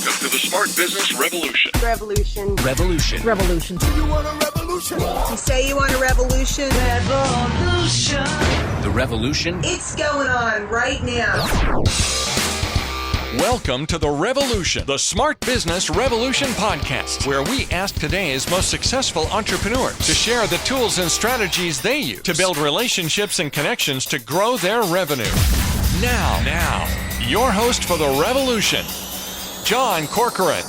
Welcome to the Smart Business Revolution. Revolution. Revolution. Revolution. You want a revolution? You say you want a revolution? Revolution. The revolution. It's going on right now. Welcome to The Revolution, the Smart Business Revolution podcast, where we ask today's most successful entrepreneurs to share the tools and strategies they use to build relationships and connections to grow their revenue. Now, your host for The Revolution, John Corcoran.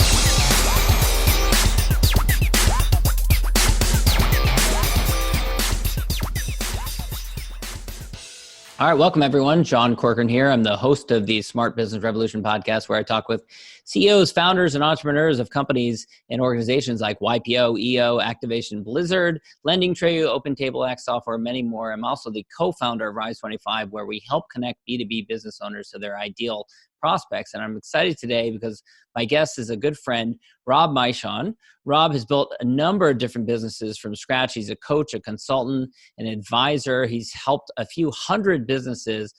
All right, welcome everyone. John Corcoran here. I'm the host of the Smart Business Revolution podcast, where I talk with CEOs, founders, and entrepreneurs of companies and organizations like YPO, EO, Activation, Blizzard, Lending Tree, Open Table X Software, many more. I'm also the co-founder of Rise25, where we help connect B2B business owners to their ideal prospects. And I'm excited today because my guest is a good friend, Rob Michon. Rob has built a number of different businesses from scratch. He's a coach, a consultant, an advisor. He's helped a few hundred businesses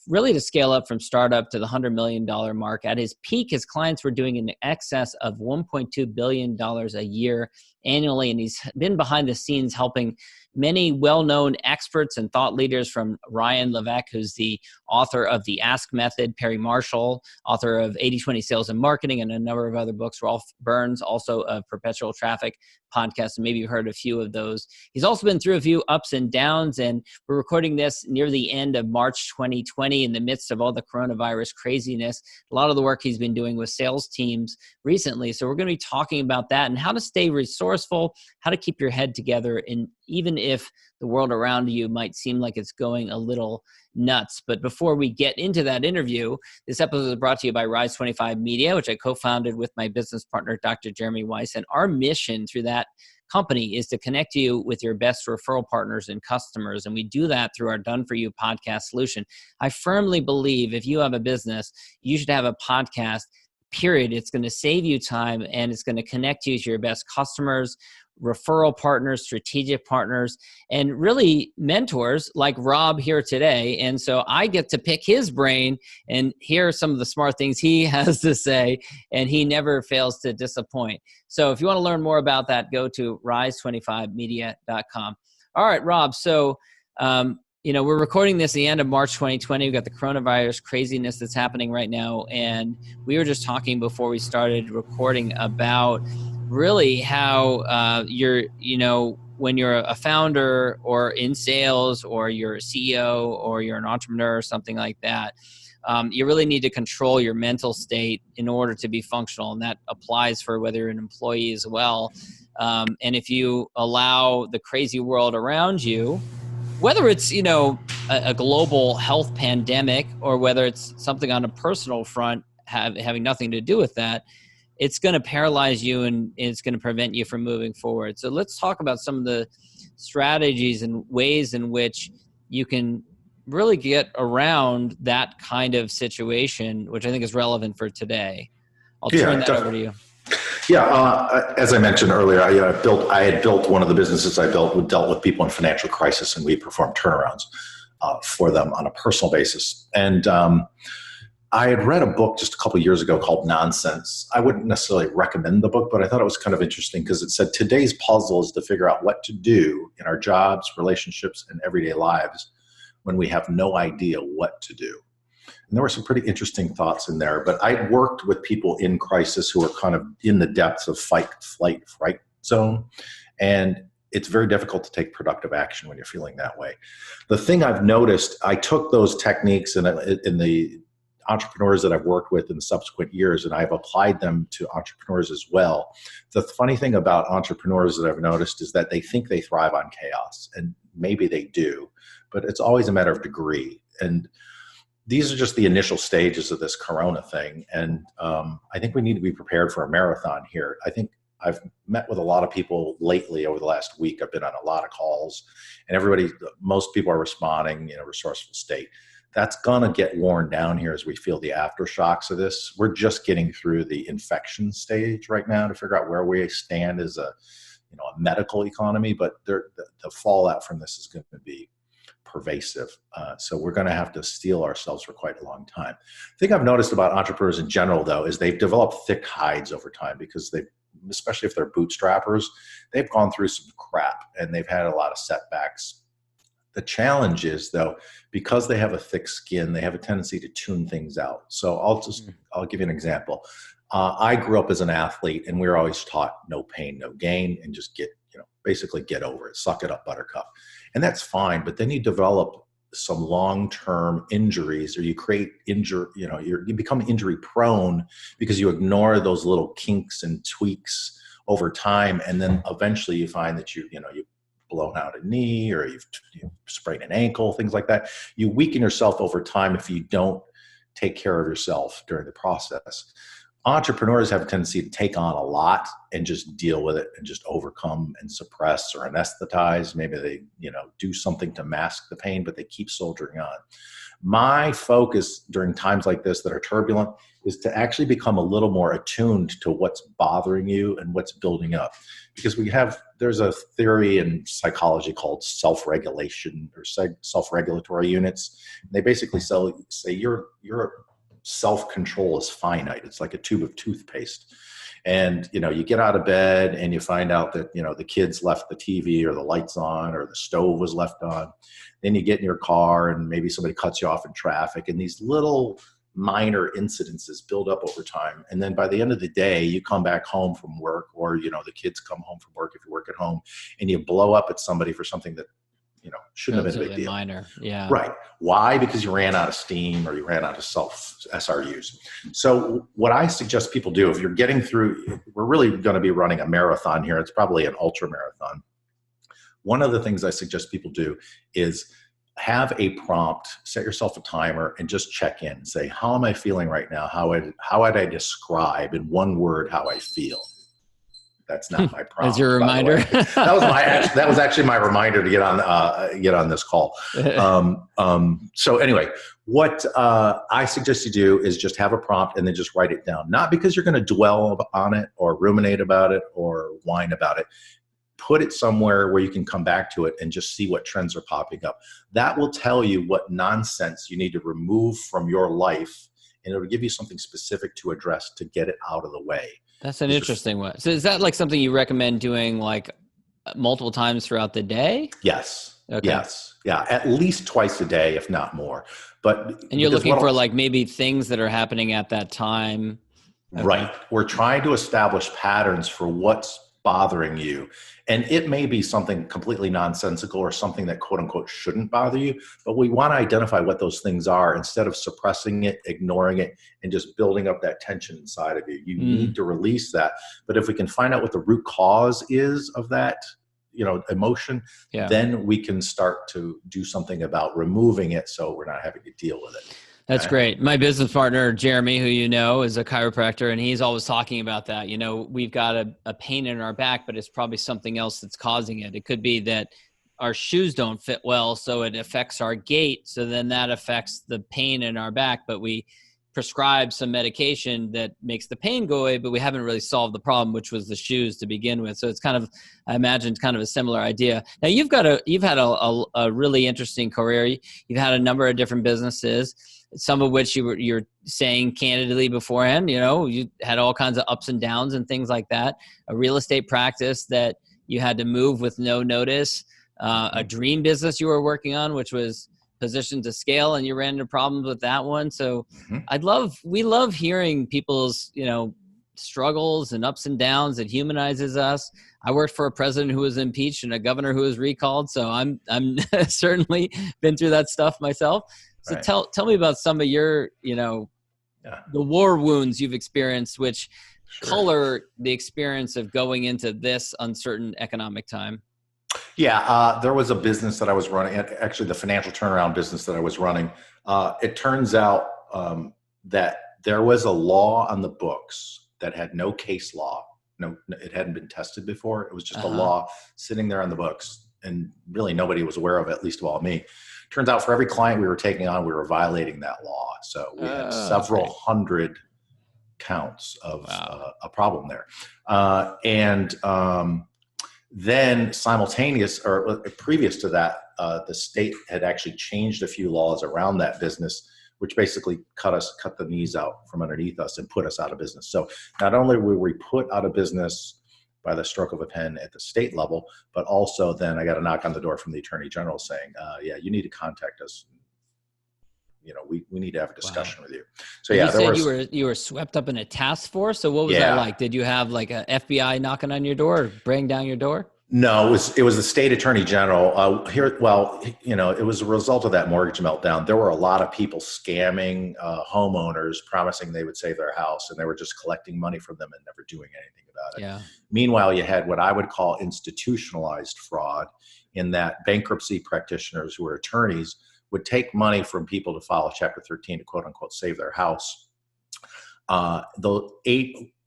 really to scale up from startup to the $100 million mark. At his peak, his clients were doing in excess of $1.2 billion a year annually. And he's been behind the scenes helping many well-known experts and thought leaders, from Ryan Levesque, who's the author of The Ask Method, Perry Marshall, author of 80/20 Sales and Marketing, and a number of other books, Rolf Burns, also of Perpetual Traffic podcast, and maybe you've heard a few of those. He's also been through a few ups and downs, and we're recording this near the end of March 2020 in the midst of all the coronavirus craziness. A lot of the work he's been doing with sales teams recently. So we're going to be talking about that and how to stay resourceful, how to keep your head together, and even if the world around you might seem like it's going a little nuts. But before we get into that interview, this episode is brought to you by Rise25 Media, which I co-founded with my business partner, Dr. Jeremy Weiss. And our mission through that company is to connect you with your best referral partners and customers. And we do that through our Done For You podcast solution. I firmly believe if you have a business, you should have a podcast, period. It's going to save you time, and it's going to connect you to your best customers, referral partners, strategic partners, and really mentors like Rob here today. And so I get to pick his brain and hear some of the smart things he has to say, and he never fails to disappoint. So if you want to learn more about that, go to rise25media.com. All right, Rob. So, we're recording this at the end of March 2020. We've got the coronavirus craziness that's happening right now. And we were just talking before we started recording about really how when you're a founder or in sales, or you're a CEO, or you're an entrepreneur or something like that, you really need to control your mental state in order to be functional. And that applies for whether you're an employee as well. And if you allow the crazy world around you, whether it's, a global health pandemic, or whether it's something on a personal front having nothing to do with that, it's going to paralyze you and it's going to prevent you from moving forward. So let's talk about some of the strategies and ways in which you can really get around that kind of situation, which I think is relevant for today. I'll turn that over to you. Yeah, as I mentioned earlier, I had built one of the businesses I built dealt with people in financial crisis, and we performed turnarounds for them on a personal basis. And I had read a book just a couple of years ago called Nonsense. I wouldn't necessarily recommend the book, but I thought it was kind of interesting because it said today's puzzle is to figure out what to do in our jobs, relationships, and everyday lives when we have no idea what to do. And there were some pretty interesting thoughts in there, but I worked with people in crisis who are kind of in the depths of fight, flight, fright zone. And it's very difficult to take productive action when you're feeling that way. The thing I've noticed, I took those techniques in the entrepreneurs that I've worked with in subsequent years, and I've applied them to entrepreneurs as well. The funny thing about entrepreneurs that I've noticed is that they think they thrive on chaos, and maybe they do, but it's always a matter of degree. And these are just the initial stages of this corona thing. And I think we need to be prepared for a marathon here. I think I've met with a lot of people lately over the last week. I've been on a lot of calls, and most people are responding in a resourceful state. That's going to get worn down here as we feel the aftershocks of this. We're just getting through the infection stage right now to figure out where we stand as a medical economy, but the fallout from this is going to be pervasive. So we're going to have to steel ourselves for quite a long time. The thing I've noticed about entrepreneurs in general, though, is they've developed thick hides over time because especially if they're bootstrappers, they've gone through some crap and they've had a lot of setbacks. The challenge is, though, because they have a thick skin, they have a tendency to tune things out. So I'll give you an example. I grew up as an athlete, and we were always taught no pain, no gain, and just basically get over it, suck it up, buttercup. And that's fine, but then you develop some long-term injuries, or you create you become injury prone because you ignore those little kinks and tweaks over time. And then eventually you find that you've blown out a knee, or you've sprained an ankle, things like that. You weaken yourself over time if you don't take care of yourself during the process. Entrepreneurs have a tendency to take on a lot and just deal with it and just overcome and suppress or anesthetize. Maybe they, do something to mask the pain, but they keep soldiering on. My focus during times like this that are turbulent is to actually become a little more attuned to what's bothering you and what's building up. Because there's a theory in psychology called self-regulation or self-regulatory units. They basically say your self-control is finite. It's like a tube of toothpaste. And, you get out of bed and you find out that, the kids left the TV or the lights on or the stove was left on. Then you get in your car and maybe somebody cuts you off in traffic, and these little minor incidences build up over time. And then by the end of the day, you come back home from work, or, the kids come home from work if you work at home, and you blow up at somebody for something that, shouldn't have been a big deal. Minor. Yeah. Right. Why? Because you ran out of steam or you ran out of SRUs. So what I suggest people do, if you're getting through, we're really going to be running a marathon here. It's probably an ultra marathon. One of the things I suggest people do is have a prompt, set yourself a timer, and just check in. Say, how am I feeling right now? How would I describe in one word how I feel? That's not my prompt. As your reminder. That was actually my reminder to get on this call. So anyway, what I suggest you do is just have a prompt and then just write it down. Not because you're going to dwell on it or ruminate about it or whine about it. Put it somewhere where you can come back to it and just see what trends are popping up. That will tell you what nonsense you need to remove from your life, and it'll give you something specific to address to get it out of the way. That's an interesting one. So is that like something you recommend doing like multiple times throughout the day? Yes. Okay. Yes. Yeah. At least twice a day, if not more. And you're looking for like maybe things that are happening at that time. Okay. Right. We're trying to establish patterns for what's bothering you. And it may be something completely nonsensical or something that quote unquote shouldn't bother you, but we want to identify what those things are instead of suppressing it, ignoring it, and just building up that tension inside of you. You need to release that. But if we can find out what the root cause is of that, emotion, then we can start to do something about removing it so we're not having to deal with it. That's great. My business partner, Jeremy, who is a chiropractor, and he's always talking about that. We've got a pain in our back, but it's probably something else that's causing it. It could be that our shoes don't fit well, so it affects our gait. So then that affects the pain in our back, but we prescribe some medication that makes the pain go away, but we haven't really solved the problem, which was the shoes to begin with. So it's I imagine it's kind of a similar idea. Now you've had a really interesting career. You've had a number of different businesses, some of which you're saying candidly beforehand, you had all kinds of ups and downs and things like that. A real estate practice that you had to move with no notice, a dream business you were working on, which was positioned to scale, and you ran into problems with that one. So we love hearing people's, struggles and ups and downs. It humanizes us. I worked for a president who was impeached and a governor who was recalled. So I'm certainly been through that stuff myself. So right. Tell me about some of your, the war wounds you've experienced, which color the experience of going into this uncertain economic time. Yeah, there was a business that I was running, actually the financial turnaround business that I was running. It turns out that there was a law on the books that had no case law. No, it hadn't been tested before. It was just a law sitting there on the books, and really nobody was aware of it, at least of all me. Turns out for every client we were taking on, we were violating that law. So we had several hundred counts of a problem there. Then simultaneous or previous to that, the state had actually changed a few laws around that business, which basically cut the knees out from underneath us and put us out of business. So not only were we put out of business by the stroke of a pen at the state level, but also then I got a knock on the door from the Attorney General saying, yeah, you need to contact us. We need to have a discussion with you. So you said you were swept up in a task force. So what was that like? Did you have like a FBI knocking on your door or bang down your door? No, it was the state attorney general here. Well, it was a result of that mortgage meltdown. There were a lot of people scamming homeowners, promising they would save their house, and they were just collecting money from them and never doing anything about it. Yeah. Meanwhile, you had what I would call institutionalized fraud, in that bankruptcy practitioners who were attorneys would take money from people to file a Chapter 13 to quote unquote save their house.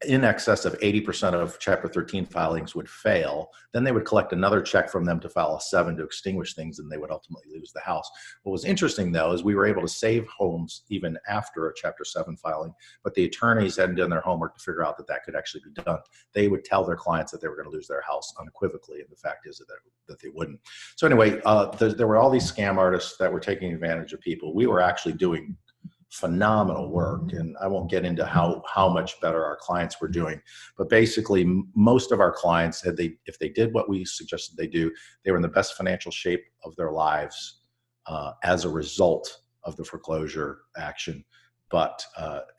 In excess of 80% of Chapter 13 filings would fail. Then they would collect another check from them to file a 7 to extinguish things, and they would ultimately lose the house. What was interesting, though, is we were able to save homes even after a Chapter 7 filing, but the attorneys hadn't done their homework to figure out that could actually be done. They would tell their clients that they were going to lose their house unequivocally, and the fact is that they wouldn't. So anyway, there were all these scam artists that were taking advantage of people. We were actually doing phenomenal work, and I won't get into how much better our clients were doing, but basically most of our clients, if they did what we suggested they do, they were in the best financial shape of their lives as a result of the foreclosure action. But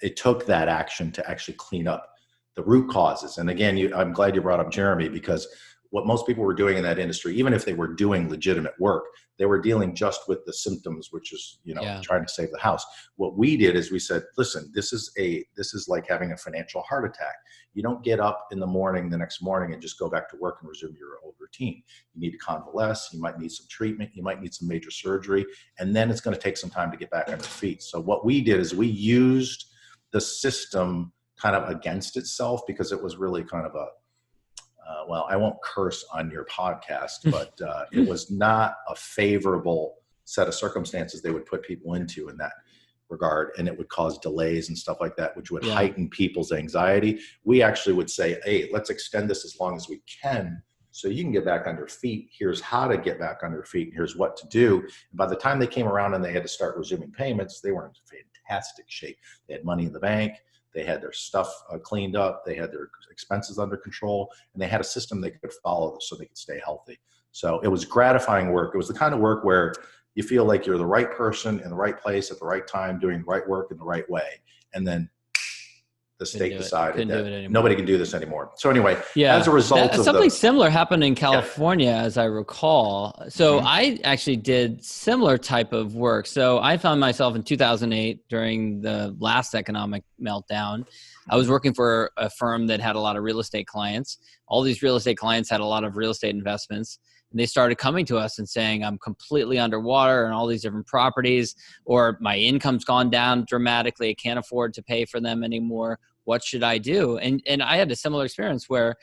it took that action to actually clean up the root causes. And again, I'm glad you brought up Jeremy, because what most people were doing in that industry, even if they were doing legitimate work, they were dealing just with the symptoms, which is, trying to save the house. What we did is we said, listen, this is like having a financial heart attack. You don't get up in the next morning and just go back to work and resume your old routine. You need to convalesce. You might need some treatment. You might need some major surgery. And then it's going to take some time to get back on your feet. So what we did is we used the system kind of against itself, because it was really kind of well, I won't curse on your podcast, but it was not a favorable set of circumstances they would put people into in that regard. And it would cause delays and stuff like that, which would heighten people's anxiety. We actually would say, hey, let's extend this as long as we can so you can get back on your feet. Here's how to get back on your feet. And here's what to do. And by the time they came around and they had to start resuming payments, they were in fantastic shape. They had money in the bank. They had their stuff cleaned up. They had their expenses under control, and they had a system they could follow so they could stay healthy. So it was gratifying work. It was the kind of work where you feel like you're the right person in the right place at the right time, doing the right work in the right way. And then the state decided that nobody can do this anymore. So anyway, as a result of something similar happened in California, as I recall. So I actually did similar type of work. So I found myself in 2008 during the last economic meltdown. I was working for a firm that had a lot of real estate clients. All these real estate clients had a lot of real estate investments. And they started coming to us and saying, I'm completely underwater in all these different properties, or my income's gone down dramatically. I can't afford to pay for them anymore. What should I do? And I had a similar experience where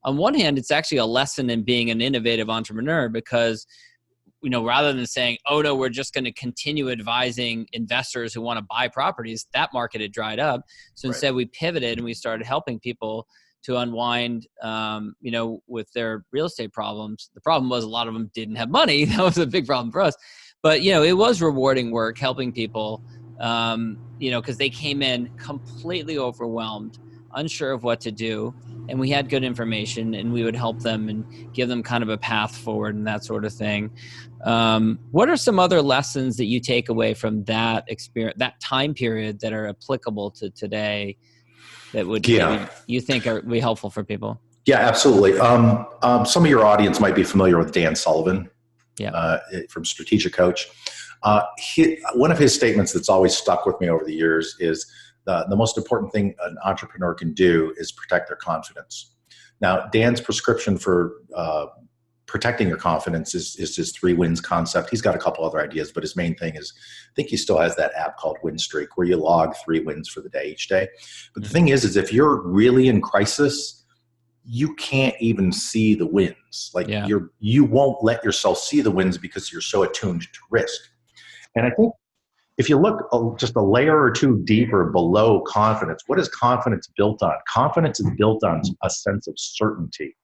on one hand, it's actually a lesson in being an innovative entrepreneur, because, rather than saying, oh no, we're just going to continue advising investors who want to buy properties, that market had dried up. So instead we pivoted and we started helping people to unwind, with their real estate problems. The problem was a lot of them didn't have money. That was a big problem for us. But, it was rewarding work helping people, because they came in completely overwhelmed, unsure of what to do. And we had good information, and we would help them and give them kind of a path forward and that sort of thing. What are some other lessons that you take away from that experience, that time period, that are applicable to today that would you think would be helpful for people? Yeah, absolutely. Some of your audience might be familiar with Dan Sullivan from Strategic Coach. One of his statements that's always stuck with me over the years is the most important thing an entrepreneur can do is protect their confidence. Now, Dan's prescription for protecting your confidence is his 3 wins concept. He's got a couple other ideas, but his main thing is, I think he still has that app called Win Streak, where you log 3 wins for the day each day. But the thing is if you're really in crisis, you can't even see the wins. You won't let yourself see the wins because you're so attuned to risk. And I think if you look just a layer or 2 deeper below confidence, what is confidence built on? Confidence is built on a sense of certainty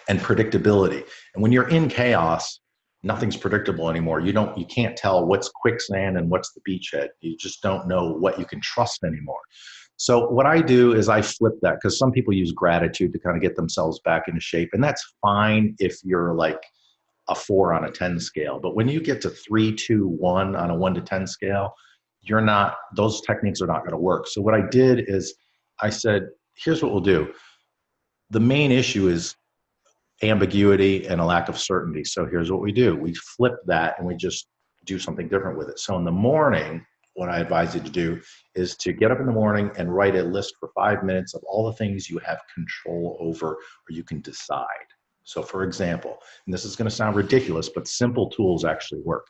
and predictability. And when you're in chaos, nothing's predictable anymore. You can't tell what's quicksand and what's the beachhead. You just don't know what you can trust anymore. So what I do is I flip that, because some people use gratitude to kind of get themselves back into shape. And that's fine if you're like a 4 on a 10 scale. But when you get to 3, 2, 1 on a 1 to 10 scale, those techniques are not going to work. So what I did is I said, here's what we'll do. The main issue is ambiguity and a lack of certainty. So here's what we do. We flip that and we just do something different with it. So in the morning, what I advise you to do is to get up in the morning and write a list for 5 minutes of all the things you have control over or you can decide. So for example, and this is going to sound ridiculous, but simple tools actually work.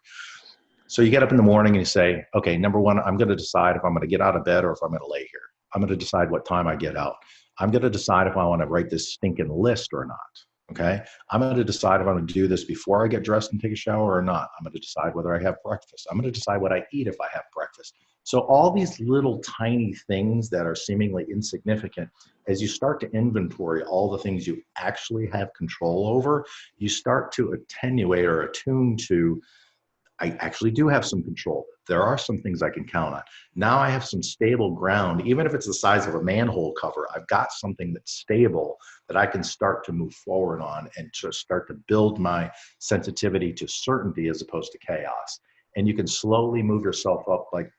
So you get up in the morning and you say, okay, number one, I'm going to decide if I'm going to get out of bed or if I'm going to lay here. I'm going to decide what time I get out. I'm going to decide if I want to write this stinking list or not. Okay. I'm going to decide if I'm going to do this before I get dressed and take a shower or not. I'm going to decide whether I have breakfast. I'm going to decide what I eat if I have breakfast. So all these little tiny things that are seemingly insignificant, as you start to inventory all the things you actually have control over, you start to attenuate or attune to, I actually do have some control. There are some things I can count on. Now I have some stable ground. Even if it's the size of a manhole cover, I've got something that's stable that I can start to move forward on and just start to build my sensitivity to certainty as opposed to chaos. And you can slowly move yourself up, like,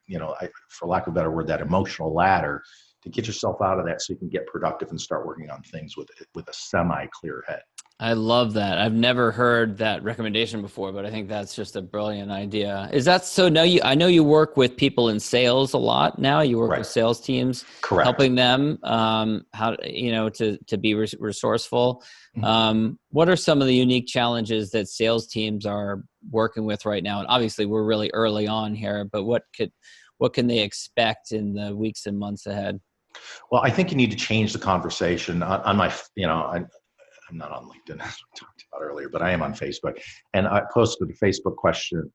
for lack of a better word, that emotional ladder to get yourself out of that so you can get productive and start working on things with a semi-clear head. I love that. I've never heard that recommendation before, but I think that's just a brilliant idea. Is that so? Now I know you work with people in sales a lot. Now you work with sales teams, correct, helping them to be resourceful. Mm-hmm. What are some of the unique challenges that sales teams are working with right now? And obviously, we're really early on here, but what can they expect in the weeks and months ahead? Well, I think you need to change the conversation on my. I'm not on LinkedIn, as we talked about earlier, but I am on Facebook. And I posted a question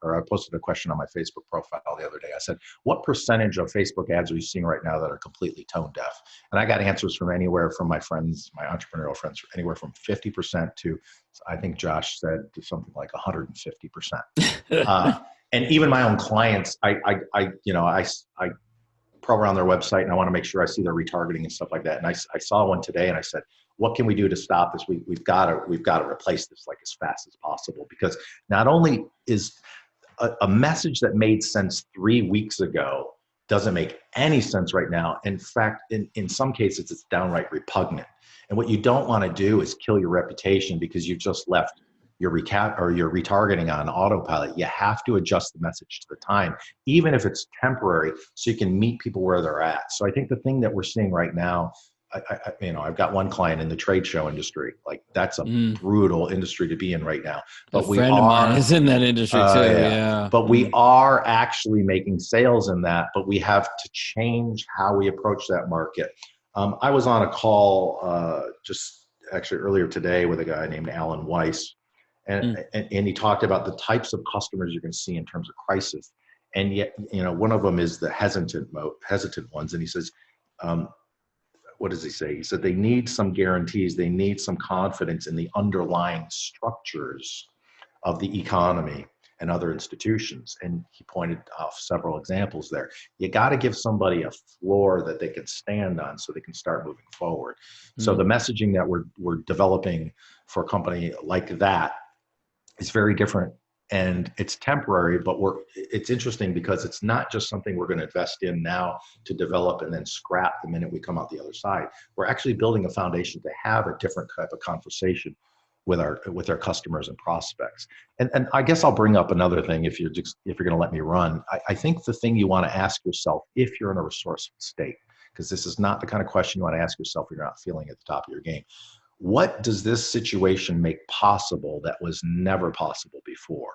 on my Facebook profile the other day. I said, what percentage of Facebook ads are you seeing right now that are completely tone deaf? And I got answers from anywhere from my friends, my entrepreneurial friends, anywhere from 50% to, I think Josh said, to something like 150%. And even my own clients, I probe around their website and I want to make sure I see their retargeting and stuff like that. And I saw one today and I said, what can we do to stop this? We've got to replace this like as fast as possible, because not only is a message that made sense 3 weeks ago doesn't make any sense right now. In fact, in some cases, it's downright repugnant. And what you don't want to do is kill your reputation because you just left your retargeting on autopilot. You have to adjust the message to the time, even if it's temporary, so you can meet people where they're at. So I think the thing that we're seeing right now, I've got one client in the trade show industry. Like, that's a brutal industry to be in right now. But a friend of mine is in that industry too. Yeah. But we are actually making sales in that, but we have to change how we approach that market. I was on a call just actually earlier today with a guy named Alan Weiss, and he talked about the types of customers you're going to see in terms of crisis. And yet, one of them is the hesitant ones. And he says, what does he say? He said they need some guarantees. They need some confidence in the underlying structures of the economy and other institutions. And he pointed off several examples there. You got to give somebody a floor that they can stand on so they can start moving forward. So the messaging that we're developing for a company like that is very different. And it's temporary, but it's interesting because it's not just something we're going to invest in now to develop and then scrap the minute we come out the other side. We're actually building a foundation to have a different type of conversation with our customers and prospects. And I guess I'll bring up another thing if you're going to let me run. I think the thing you want to ask yourself if you're in a resourceful state, because this is not the kind of question you want to ask yourself if you're not feeling at the top of your game. What does this situation make possible that was never possible before?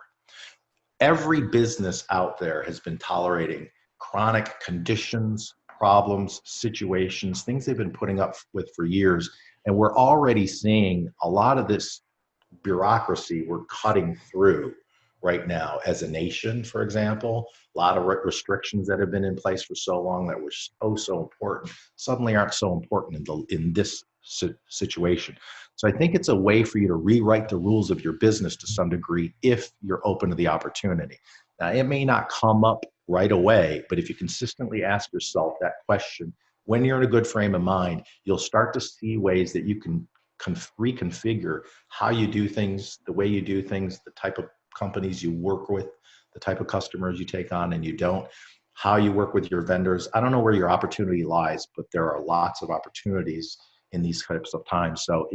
Every business out there has been tolerating chronic conditions, problems, situations, things they've been putting up with for years. And we're already seeing a lot of this bureaucracy we're cutting through right now as a nation, for example. A lot of restrictions that have been in place for so long that were so important suddenly aren't so important in this situation. So I think it's a way for you to rewrite the rules of your business to some degree if you're open to the opportunity. Now, it may not come up right away, but if you consistently ask yourself that question, when you're in a good frame of mind, you'll start to see ways that you can reconfigure how you do things, the way you do things, the type of companies you work with, the type of customers you take on and you don't, how you work with your vendors. I don't know where your opportunity lies, but there are lots of opportunities in these types of times. So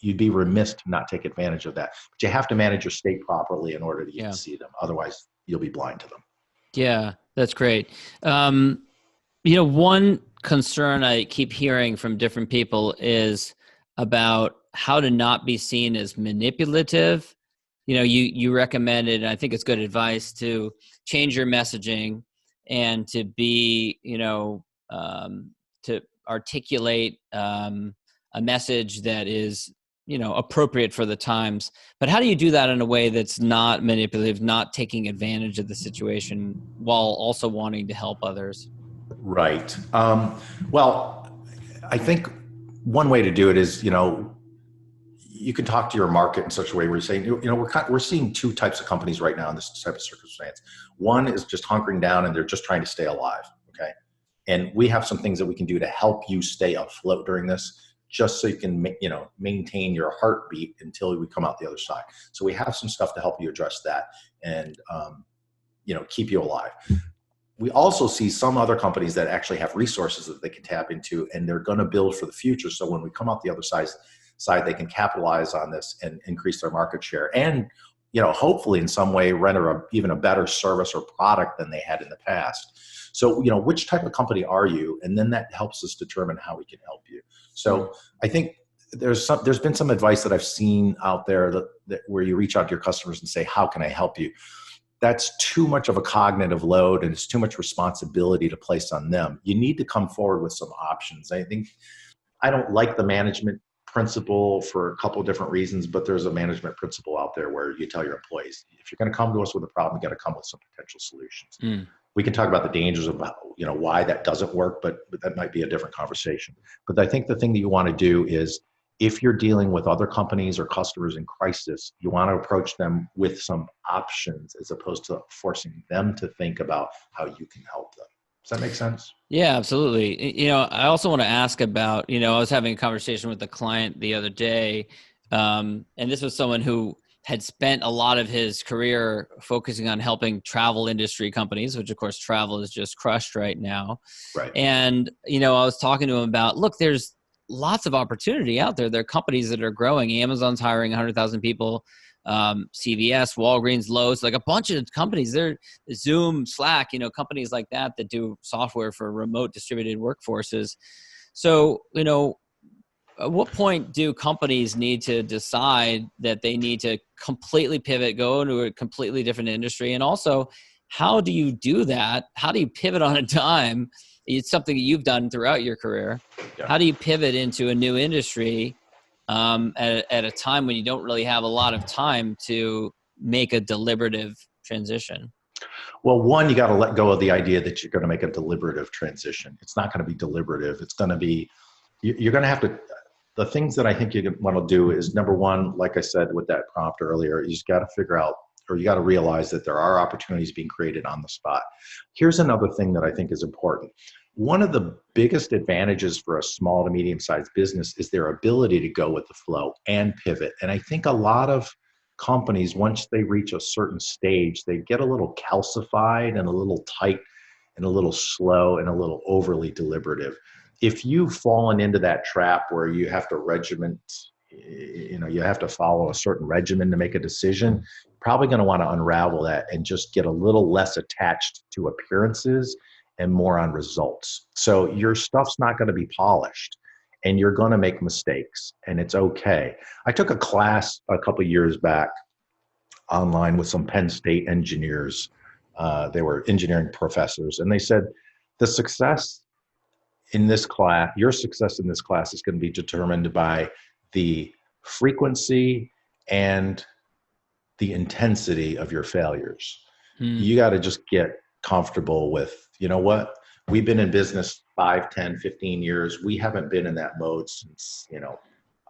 you'd be remiss to not take advantage of that. But you have to manage your state properly in order to even see them. Otherwise, you'll be blind to them. Yeah, that's great. One concern I keep hearing from different people is about how to not be seen as manipulative. You recommended, and I think it's good advice, to change your messaging and to be, to articulate a message that is, appropriate for the times. But how do you do that in a way that's not manipulative, not taking advantage of the situation while also wanting to help others? Right. Well, I think one way to do it is, you can talk to your market in such a way where you're saying, we're seeing two types of companies right now in this type of circumstance. One is just hunkering down and they're just trying to stay alive. Okay. And we have some things that we can do to help you stay afloat during this, just so you can, maintain your heartbeat until we come out the other side. So we have some stuff to help you address that and, keep you alive. We also see some other companies that actually have resources that they can tap into, and they're going to build for the future. So when we come out the other side, they can capitalize on this and increase their market share, and hopefully in some way render even a better service or product than they had in the past. So which type of company are you, and then that helps us determine how we can help you. So I think there's been some advice that I've seen out there that where you reach out to your customers and say, how can I help you? That's too much of a cognitive load, and it's too much responsibility to place on them. You need to come forward with some options. I think I don't like the management principle for a couple of different reasons, but there's a management principle out there where you tell your employees, if you're going to come to us with a problem, you got to come with some potential solutions. We can talk about the dangers of why that doesn't work, but that might be a different conversation. But I think the thing that you want to do is, if you're dealing with other companies or customers in crisis, you want to approach them with some options as opposed to forcing them to think about how you can help them. Does that make sense? Yeah, absolutely. I also want to ask about, I was having a conversation with a client the other day, and this was someone who had spent a lot of his career focusing on helping travel industry companies, which of course travel is just crushed right now. Right. And, I was talking to him about, look, there's lots of opportunity out there. There are companies that are growing. Amazon's hiring 100,000 people. CVS, Walgreens, Lowe's, like a bunch of companies. They're Zoom, Slack, companies like that do software for remote distributed workforces. So, at what point do companies need to decide that they need to completely pivot, go into a completely different industry? And also, how do you do that? How do you pivot on a dime? It's something that you've done throughout your career. Yeah. How do you pivot into a new industry at a time when you don't really have a lot of time to make a deliberative transition? Well, one, you got to let go of the idea that you're going to make a deliberative transition. It's not going to be deliberative. It's going to be, you're going to have to, the things that I think you want to do is, number one, like I said with that prompt earlier, you just got to figure out, or you got to realize that there are opportunities being created on the spot. Here's another thing that I think is important. One of the biggest advantages for a small to medium-sized business is their ability to go with the flow and pivot. And I think a lot of companies, once they reach a certain stage, they get a little calcified and a little tight and a little slow and a little overly deliberative. If you've fallen into that trap where you have to regiment, you have to follow a certain regimen to make a decision, you're probably going to want to unravel that and just get a little less attached to appearances and more on results. So your stuff's not going to be polished, and you're going to make mistakes, and it's okay. I took a class a couple of years back online with some Penn State engineers. They were engineering professors, and they said, the success in this class, your success in this class is going to be determined by the frequency and the intensity of your failures. You got to just get comfortable with, you know what, we've been in business 5, 10, 15 years. We haven't been in that mode since,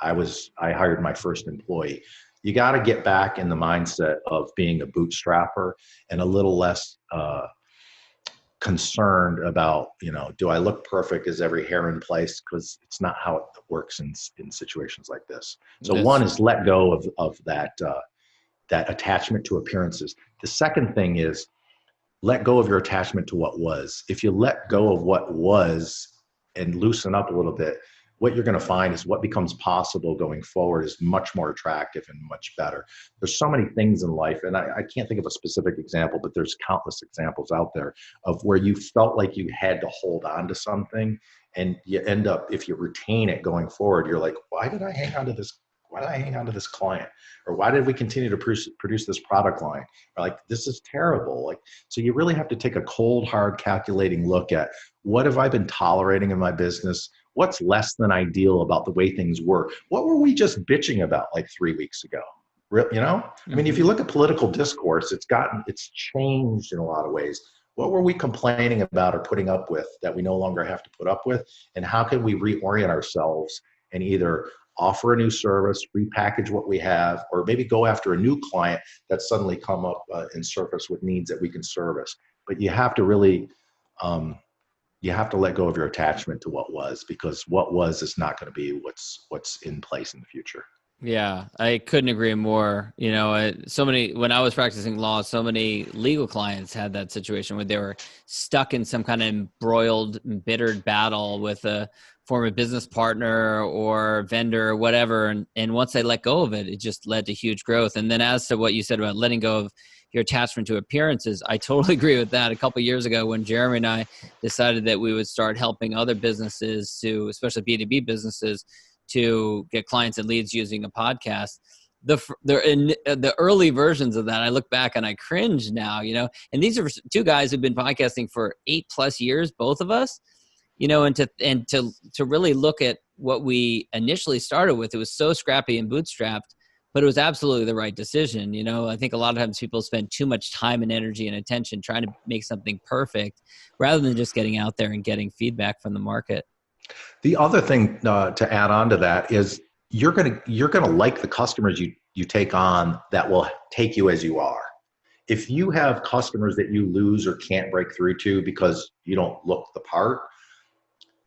I hired my first employee. You got to get back in the mindset of being a bootstrapper and a little less concerned about, do I look perfect? Is every hair in place? Because it's not how it works in situations like this. So one is let go of that attachment to appearances. The second thing is let go of your attachment to what was. If you let go of what was and loosen up a little bit, what you're going to find is what becomes possible going forward is much more attractive and much better. There's so many things in life, and I can't think of a specific example, but there's countless examples out there of where you felt like you had to hold on to something, and you end up, if you retain it going forward, you're like, why did I hang on to this? Why did I hang on to this client? Or why did we continue to produce this product line? Or like, this is terrible. So you really have to take a cold, hard, calculating look at what have I been tolerating in my business? What's less than ideal about the way things were? What were we just bitching about like 3 weeks ago? I mean, if you look at political discourse, it's changed in a lot of ways. What were we complaining about or putting up with that we no longer have to put up with? And how can we reorient ourselves and either offer a new service, repackage what we have, or maybe go after a new client that's suddenly come up and surface with needs that we can service. But you have to really, you have to let go of your attachment to what was, because what was is not going to be what's in place in the future. Yeah, I couldn't agree more. When I was practicing law, so many legal clients had that situation where they were stuck in some kind of embroiled, embittered battle with a former business partner or vendor or whatever. And once they let go of it, it just led to huge growth. And then as to what you said about letting go of your attachment to appearances, I totally agree with that. A couple of years ago when Jeremy and I decided that we would start helping other businesses especially B2B businesses, to get clients and leads using a podcast. The early versions of that, I look back and I cringe now, and these are two guys who've been podcasting for 8+ years, both of us, and to really look at what we initially started with. It was so scrappy and bootstrapped, but it was absolutely the right decision. I think a lot of times people spend too much time and energy and attention trying to make something perfect rather than just getting out there and getting feedback from the market. The other thing to add on to that is you're gonna like the customers you take on that will take you as you are. If you have customers that you lose or can't break through to because you don't look the part,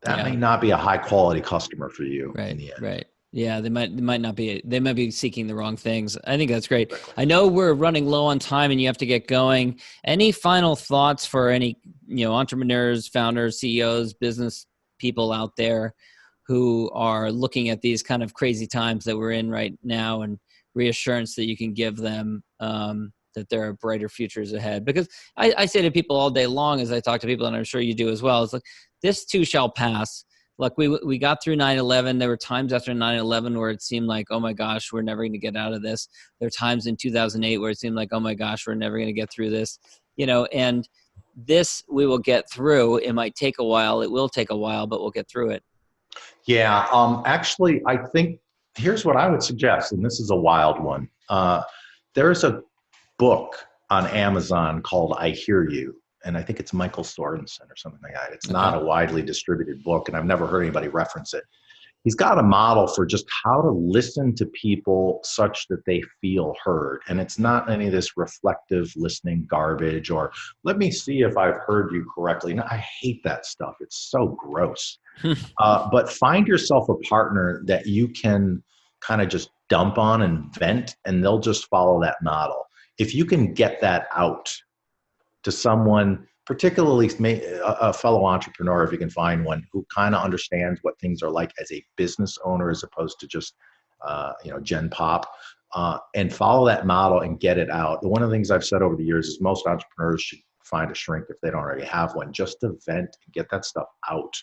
that may not be a high quality customer for you in the end. Right. Yeah, they might not be. They might be seeking the wrong things. I think that's great. I know we're running low on time and you have to get going. Any final thoughts for any entrepreneurs, founders, CEOs, business people out there who are looking at these kind of crazy times that we're in right now, and reassurance that you can give them that there are brighter futures ahead? Because I say to people all day long as I talk to people, and I'm sure you do as well, it's like, this too shall pass. Like we got through 9/11. There were times after 9/11 where it seemed like, oh my gosh, we're never going to get out of this. There are times in 2008 where it seemed like, oh my gosh, we're never going to get through this, and this we will get through. It might take a while. It will take a while, but we'll get through it. Yeah. Actually, I think here's what I would suggest, and this is a wild one. There's a book on Amazon called I Hear You. And I think it's Michael Sorensen or something like that. It's not a widely distributed book, and I've never heard anybody reference it. He's got a model for just how to listen to people such that they feel heard. And it's not any of this reflective listening garbage or let me see if I've heard you correctly. No, I hate that stuff. It's so gross. But find yourself a partner that you can kind of just dump on and vent, and they'll just follow that model. If you can get that out to someone, particularly a fellow entrepreneur, if you can find one who kind of understands what things are like as a business owner as opposed to just gen pop, and follow that model and get it out. One of the things I've said over the years is most entrepreneurs should find a shrink if they don't already have one, just to vent and get that stuff out.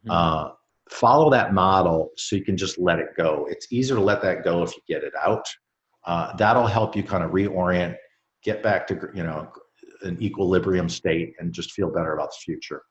Mm-hmm. Follow that model so you can just let it go. It's easier to let that go if you get it out. That'll help you kind of reorient, get back to an equilibrium state, and just feel better about the future.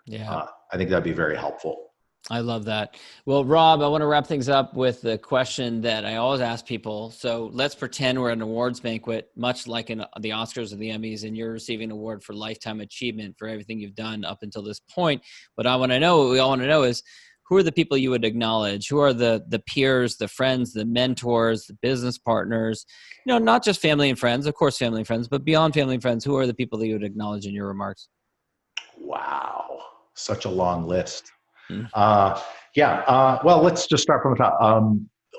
Yeah. I think that'd be very helpful. I love that. Well, Rob, I want to wrap things up with the question that I always ask people. So let's pretend we're at an awards banquet, much like in the Oscars or the Emmys, and you're receiving an award for lifetime achievement for everything you've done up until this point. What we all want to know is, who are the people you would acknowledge? Who are the peers, the friends, the mentors, the business partners? Not just family and friends, of course, family and friends, but beyond family and friends, who are the people that you would acknowledge in your remarks? Wow. Such a long list. Mm. Well, let's just start from the top.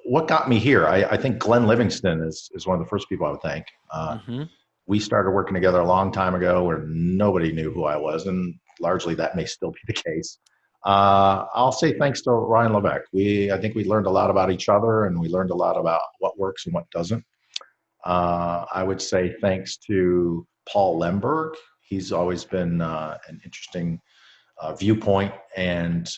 What got me here? I think Glenn Livingston is one of the first people I would thank. We started working together a long time ago where nobody knew who I was, and largely that may still be the case. I'll say thanks to Ryan Levesque. I think we learned a lot about each other, and we learned a lot about what works and what doesn't. I would say thanks to Paul Lemberg. He's always been an interesting viewpoint and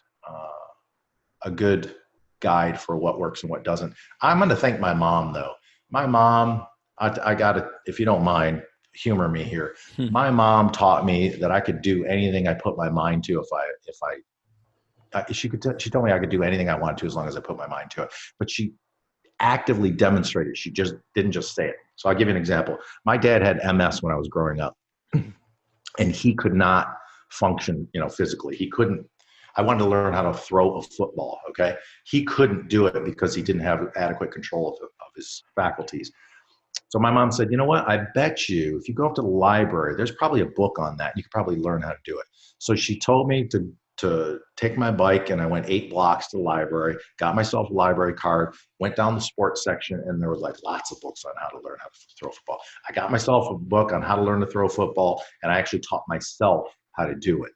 a good guide for what works and what doesn't. I'm going to thank my mom, though. My mom, I got to, if you don't mind, humor me here. My mom taught me that I could do anything I put my mind to she told me I could do anything I wanted to as long as I put my mind to it. But she actively demonstrated. She just didn't just say it. So I'll give you an example. My dad had MS when I was growing up, and he could not function, physically. He couldn't. I wanted to learn how to throw a football. Okay, he couldn't do it because he didn't have adequate control of his faculties. So my mom said, "You know what? I bet you if you go up to the library, there's probably a book on that. You could probably learn how to do it." So she told me to take my bike, and I went 8 blocks to the library, got myself a library card, went down the sports section, and there was lots of books on how to learn how to throw football. I got myself a book on how to learn to throw football, and I actually taught myself how to do it.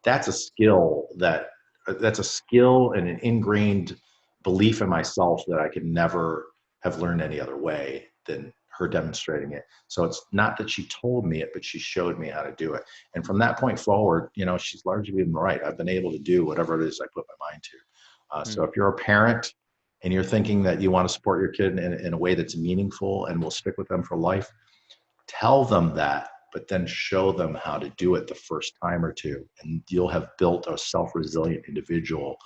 That's a skill and an ingrained belief in myself that I could never have learned any other way than her demonstrating it. So it's not that she told me it, but she showed me how to do it. And from that point forward, she's largely been right. I've been able to do whatever it is I put my mind to. So if you're a parent and you're thinking that you want to support your kid in a way that's meaningful and will stick with them for life, tell them that, but then show them how to do it the first time or two. And you'll have built a self-resilient individual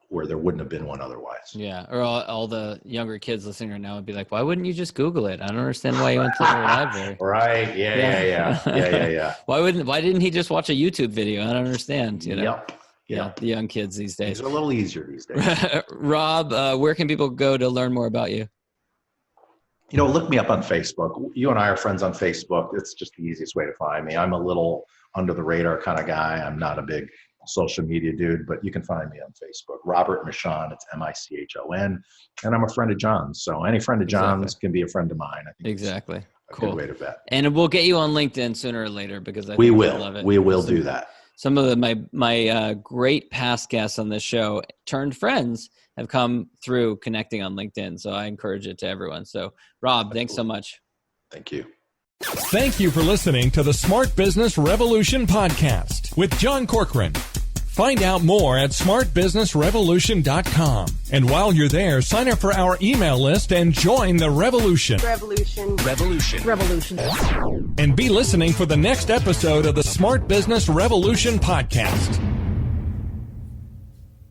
where there wouldn't have been one otherwise. Yeah, or all the younger kids listening right now would be like, why wouldn't you just Google it? I don't understand why you went to the library. Right, yeah. Why didn't he just watch a YouTube video? I don't understand, Yep. Yeah, the young kids these days. It's a little easier these days. Rob, where can people go to learn more about you? Look me up on Facebook. You and I are friends on Facebook. It's just the easiest way to find me. I'm a little under the radar kind of guy. I'm not a big social media dude, but you can find me on Facebook. Robert Michon, it's Michon, and I'm a friend of John's. So any friend of John's can be a friend of mine. I think exactly. A good way to bet. And we'll get you on LinkedIn sooner or later because I think we will love it. We will do that. Some of my great past guests on this show turned friends have come through connecting on LinkedIn. So I encourage it to everyone. So Rob, thanks so much. Thank you. Thank you for listening to the Smart Business Revolution podcast with John Corcoran. Find out more at smartbusinessrevolution.com. And while you're there, sign up for our email list and join the revolution. Revolution. And be listening for the next episode of the Smart Business Revolution podcast.